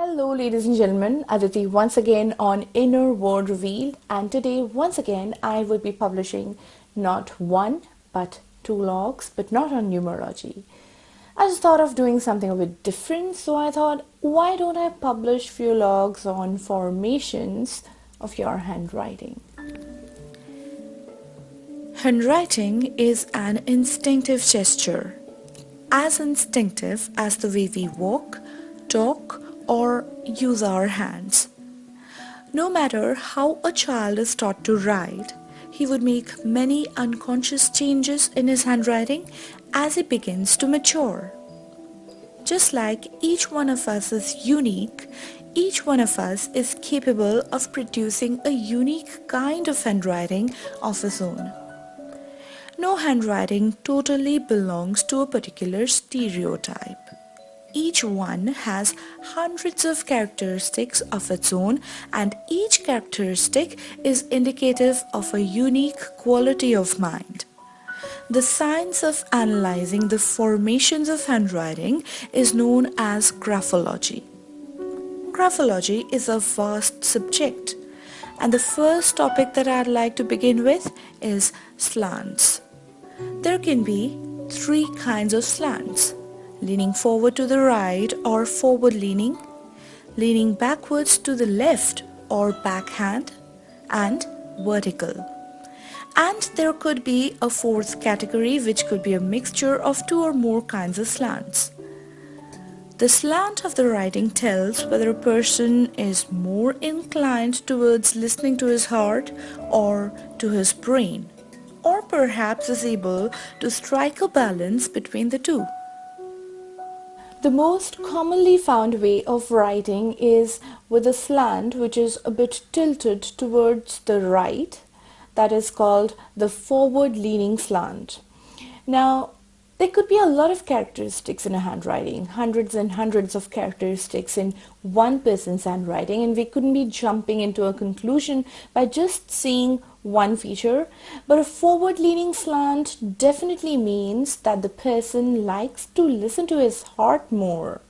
Hello ladies and gentlemen, Aditi once again on Inner Word Revealed, and today once again I will be publishing not one but two logs, but not on numerology. I just thought of doing something a bit different, so I thought, why don't I publish few logs on formations of your handwriting. Handwriting is an instinctive gesture, as instinctive as the way we walk, talk, or use our hands. No matter how a child is taught to write, he would make many unconscious changes in his handwriting as he begins to mature. Just like each one of us is unique, each one of us is capable of producing a unique kind of handwriting of his own. No handwriting totally belongs to a particular stereotype. Each one has hundreds of characteristics of its own, and each characteristic is indicative of a unique quality of mind. The science of analyzing the formations of handwriting is known as graphology. Graphology is a vast subject, and the first topic that I'd like to begin with is slants. There can be three kinds of slants: leaning forward to the right or forward leaning, leaning backwards to the left or backhand, and vertical. And there could be a fourth category, which could be a mixture of two or more kinds of slants. The slant of the writing tells whether a person is more inclined towards listening to his heart or to his brain, or perhaps is able to strike a balance between the two. The most commonly found way of writing is with a slant which is a bit tilted towards the right. That is called the forward-leaning slant. Now, there could be a lot of characteristics in a handwriting, hundreds and hundreds of characteristics in one person's handwriting, and we couldn't be jumping into a conclusion by just seeing one feature. But a forward-leaning slant definitely means that the person likes to listen to his heart more.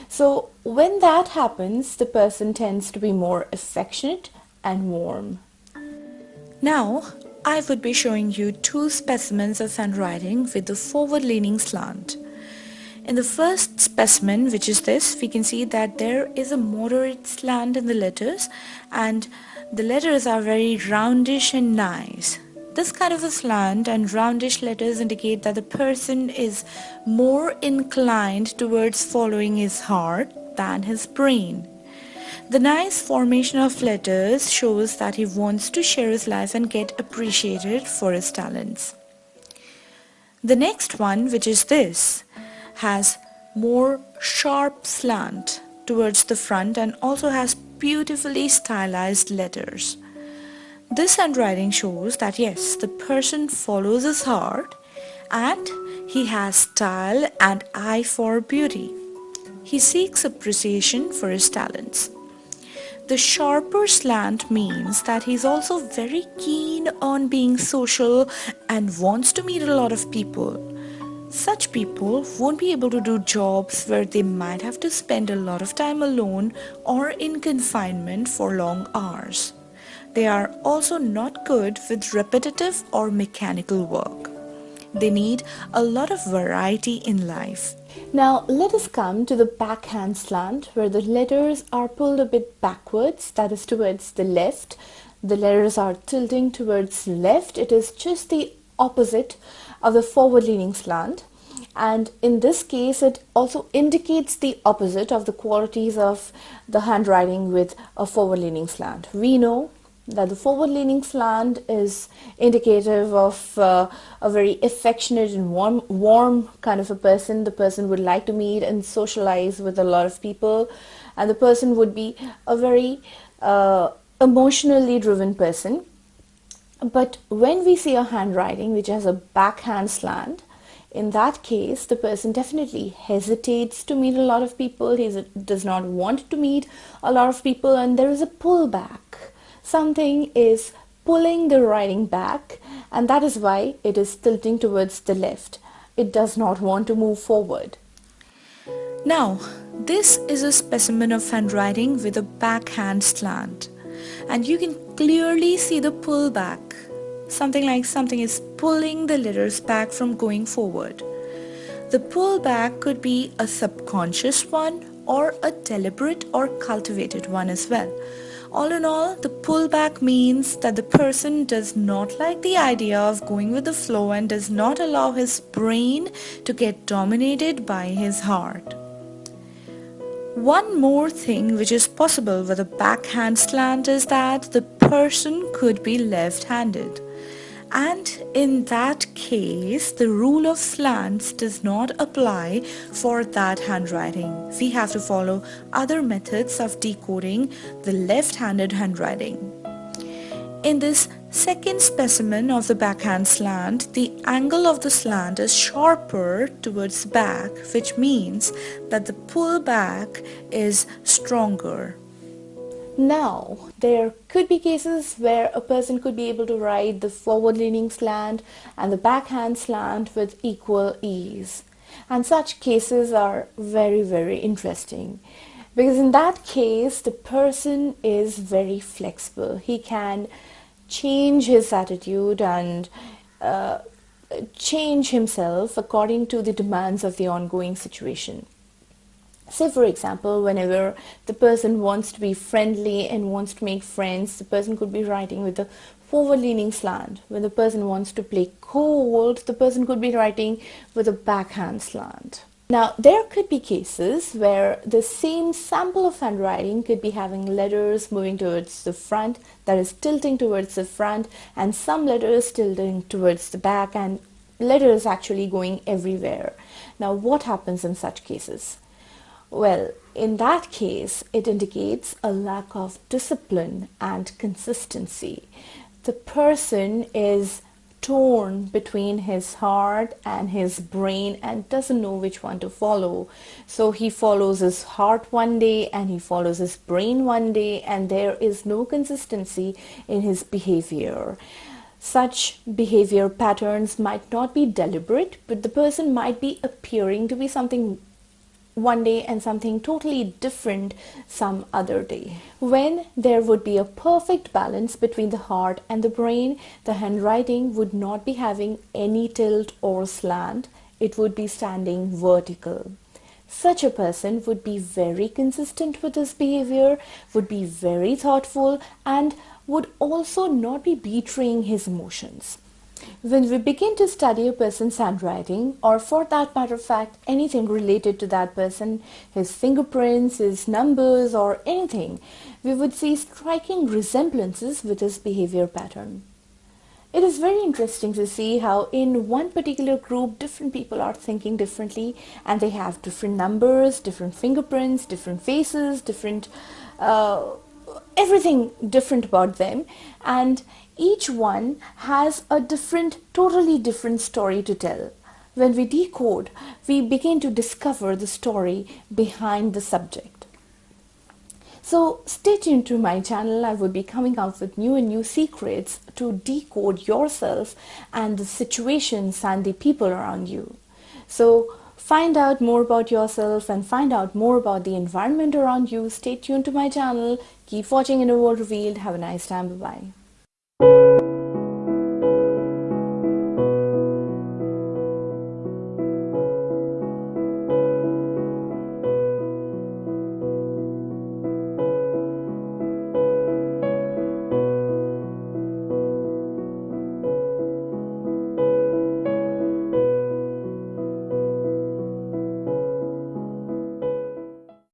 So when that happens, the person tends to be more affectionate and warm. Now, I would be showing you two specimens of handwriting with the forward-leaning slant. In the first specimen, which is this, we can see that there is a moderate slant in the letters, and the letters are very roundish and nice. This kind of a slant and roundish letters indicate that the person is more inclined towards following his heart than his brain. The nice formation of letters shows that he wants to share his life and get appreciated for his talents. The next one, which is this, has more sharp slant towards the front and also has beautifully stylized letters. This handwriting shows that yes, the person follows his heart and he has style and eye for beauty. He seeks appreciation for his talents. The sharper slant means that he's also very keen on being social and wants to meet a lot of people. Such people won't be able to do jobs where they might have to spend a lot of time alone or in confinement for long hours. They are also not good with repetitive or mechanical work. They need a lot of variety in life. Now let us come to the backhand slant, where the letters are pulled a bit backwards, that is towards the left. The letters are tilting towards left. It is just the opposite of the forward-leaning slant. And in this case, it also indicates the opposite of the qualities of the handwriting with a forward-leaning slant. We know that the forward-leaning slant is indicative of a very affectionate and warm kind of a person. The person would like to meet and socialize with a lot of people, and the person would be a very emotionally driven person. But when we see a handwriting which has a backhand slant, in that case, the person definitely hesitates to meet a lot of people. He does not want to meet a lot of people, and there is a pullback. Something is pulling the writing back, and that is why it is tilting towards the left. It does not want to move forward. Now, this is a specimen of handwriting with a backhand slant, and you can clearly see the pullback. Something like something is pulling the letters back from going forward. The pullback could be a subconscious one or a deliberate or cultivated one as well. All in all, the pullback means that the person does not like the idea of going with the flow and does not allow his brain to get dominated by his heart. One more thing which is possible with a backhand slant is that the person could be left-handed. And in that case, the rule of slants does not apply for that handwriting. We have to follow other methods of decoding the left-handed handwriting. In this second specimen of the backhand slant, the angle of the slant is sharper towards the back, which means that the pullback is stronger. Now, there could be cases where a person could be able to write the forward-leaning slant and the backhand slant with equal ease. And such cases are very, very interesting. Because in that case, the person is very flexible. He can change his attitude and change himself according to the demands of the ongoing situation. Say for example, whenever the person wants to be friendly and wants to make friends, the person could be writing with a forward-leaning slant. When the person wants to play cold, the person could be writing with a backhand slant. Now, there could be cases where the same sample of handwriting could be having letters moving towards the front, that is tilting towards the front, and some letters tilting towards the back, and letters actually going everywhere. Now, what happens in such cases? Well, in that case, it indicates a lack of discipline and consistency. The person is torn between his heart and his brain and doesn't know which one to follow. So he follows his heart one day and he follows his brain one day, and there is no consistency in his behavior. Such behavior patterns might not be deliberate, but the person might be appearing to be something one day and something totally different some other day. When there would be a perfect balance between the heart and the brain, the handwriting would not be having any tilt or slant. It would be standing vertical. Such a person would be very consistent with his behavior, would be very thoughtful, and would also not be betraying his emotions. When we begin to study a person's handwriting, or for that matter of fact, anything related to that person, his fingerprints, his numbers, or anything, we would see striking resemblances with his behavior pattern. It is very interesting to see how in one particular group, different people are thinking differently, and they have different numbers, different fingerprints, different faces, different everything different about them, and each one has a totally different story to tell. When we decode, we begin to discover the story behind the subject. So stay tuned to my channel. I will be coming out with new and new secrets to decode yourself and the situations and the people around you. So find out more about yourself and find out more about the environment around you. Stay tuned to my channel. Keep watching Inner World Revealed. Have a nice time. Bye-bye.